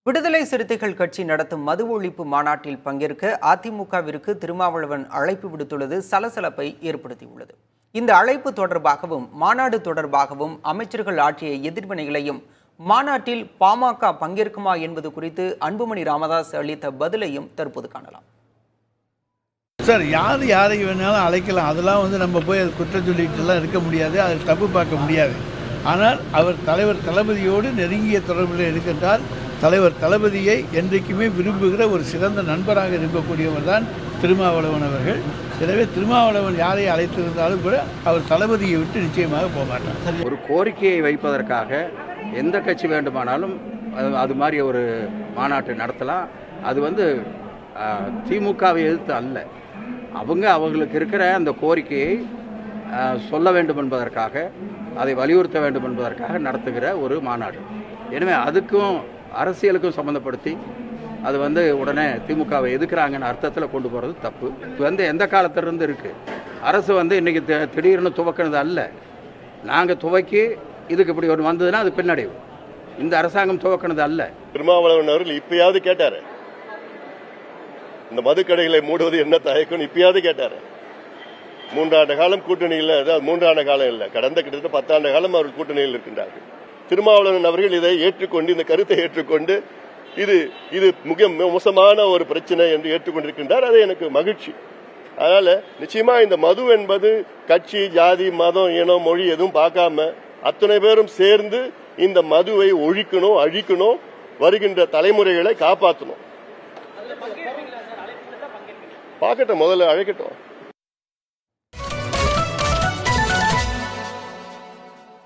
விடுதலை சிறுத்தைகள் கட்சி நடத்தும் மது ஒழிப்பு மாநாட்டில் பங்கேற்க அதிமுகவிற்கு திருமாவளவன் அழைப்பு விடுத்துள்ளது சலசலப்பை ஏற்படுத்தியுள்ளது. இந்த அழைப்பு தொடர்பாகவும் மாநாடு தொடர்பாகவும் அமைச்சர்கள் ஆற்றிய எதிர்வினைகளையும் மாநாட்டில் பாமக பங்கேற்குமா என்பது குறித்து அன்புமணி ராமதாஸ் அளித்த பதிலையும் தற்போது காணலாம். சார், யாரை வேணாலும் அழைக்கலாம். அதெல்லாம் நம்ம போய் அது குற்றம் சொல்லிட்டுலாம் இருக்க முடியாது, அதில் தப்பு பார்க்க முடியாது. ஆனால் அவர் தலைவர் தளபதியோடு நெருங்கிய தொடர்பில் இருக்கின்றார். தலைவர் தளபதியை என்றைக்குமே விரும்புகிற ஒரு சிறந்த நண்பராக இருக்கக்கூடியவர் தான் திருமாவளவன் அவர்கள். எனவே திருமாவளவன் யாரை அழைத்திருந்தாலும் கூட அவர் தளபதியை விட்டு நிச்சயமாக போக மாட்டார். ஒரு கோரிக்கையை வைப்பதற்காக எந்த கட்சி வேண்டுமானாலும் அது மாதிரி ஒரு மாநாட்டை நடத்தலாம். அது திமுகவை எதிர்த்து அல்ல, அவங்களுக்கு இருக்கிற அந்த கோரிக்கையை சொல்ல வேண்டும் என்பதற்காக, அதை வலியுறுத்த வேண்டும் என்பதற்காக நடத்துகிற ஒரு மாநாடு. எனவே அதுக்கும் அரசியலுக்கும் சம்மந்தப்படுத்தி அது உடனே திமுகவை எதுக்குறாங்கன்னு அர்த்தத்தில் கொண்டு போகிறது தப்பு. எந்த காலத்திலிருந்து இருக்குது. அரசு இன்றைக்கி திடீர்னு துவக்கினது அல்ல. நாங்கள் துவக்கி இதுக்கு இப்படி ஒன்று வந்ததுன்னா அது பின்னடைவு. இந்த அரசாங்கம் துவக்கினது அல்ல. திருமாவளவன் அவர்கள் இப்பயாவது கேட்டார், இந்த மதுக்கடைகளை மூடுவது என்ன தயக்கம் இப்பயாவது கேட்டார். 3 ஆண்டு காலம் கூட்டணியில், அதாவது 3 ஆண்டு காலம் இல்லை, கடந்த கிட்டத்தட்ட 10 ஆண்டு காலம் அவர்கள் கூட்டணியில் இருக்கின்றார்கள். திருமாவளவன் அவர்கள் இதை ஏற்றுக்கொண்டு, இந்த கருத்தை ஏற்றுக்கொண்டு இது மிக மோசமான ஒரு பிரச்சனை என்று ஏற்றுக்கொண்டிருக்கின்றார். அது எனக்கு மகிழ்ச்சி. அதனால நிச்சயமா இந்த மது என்பது கட்சி, ஜாதி, மதம், இனம், மொழி எதுவும் பார்க்காம அத்தனை பேரும் சேர்ந்து இந்த மதுவை ஒழிக்கணும், அழிக்கணும், வருகின்ற தலைமுறைகளை காப்பாற்றணும். பார்க்கட்டும், முதல்ல அழைக்கட்டும்.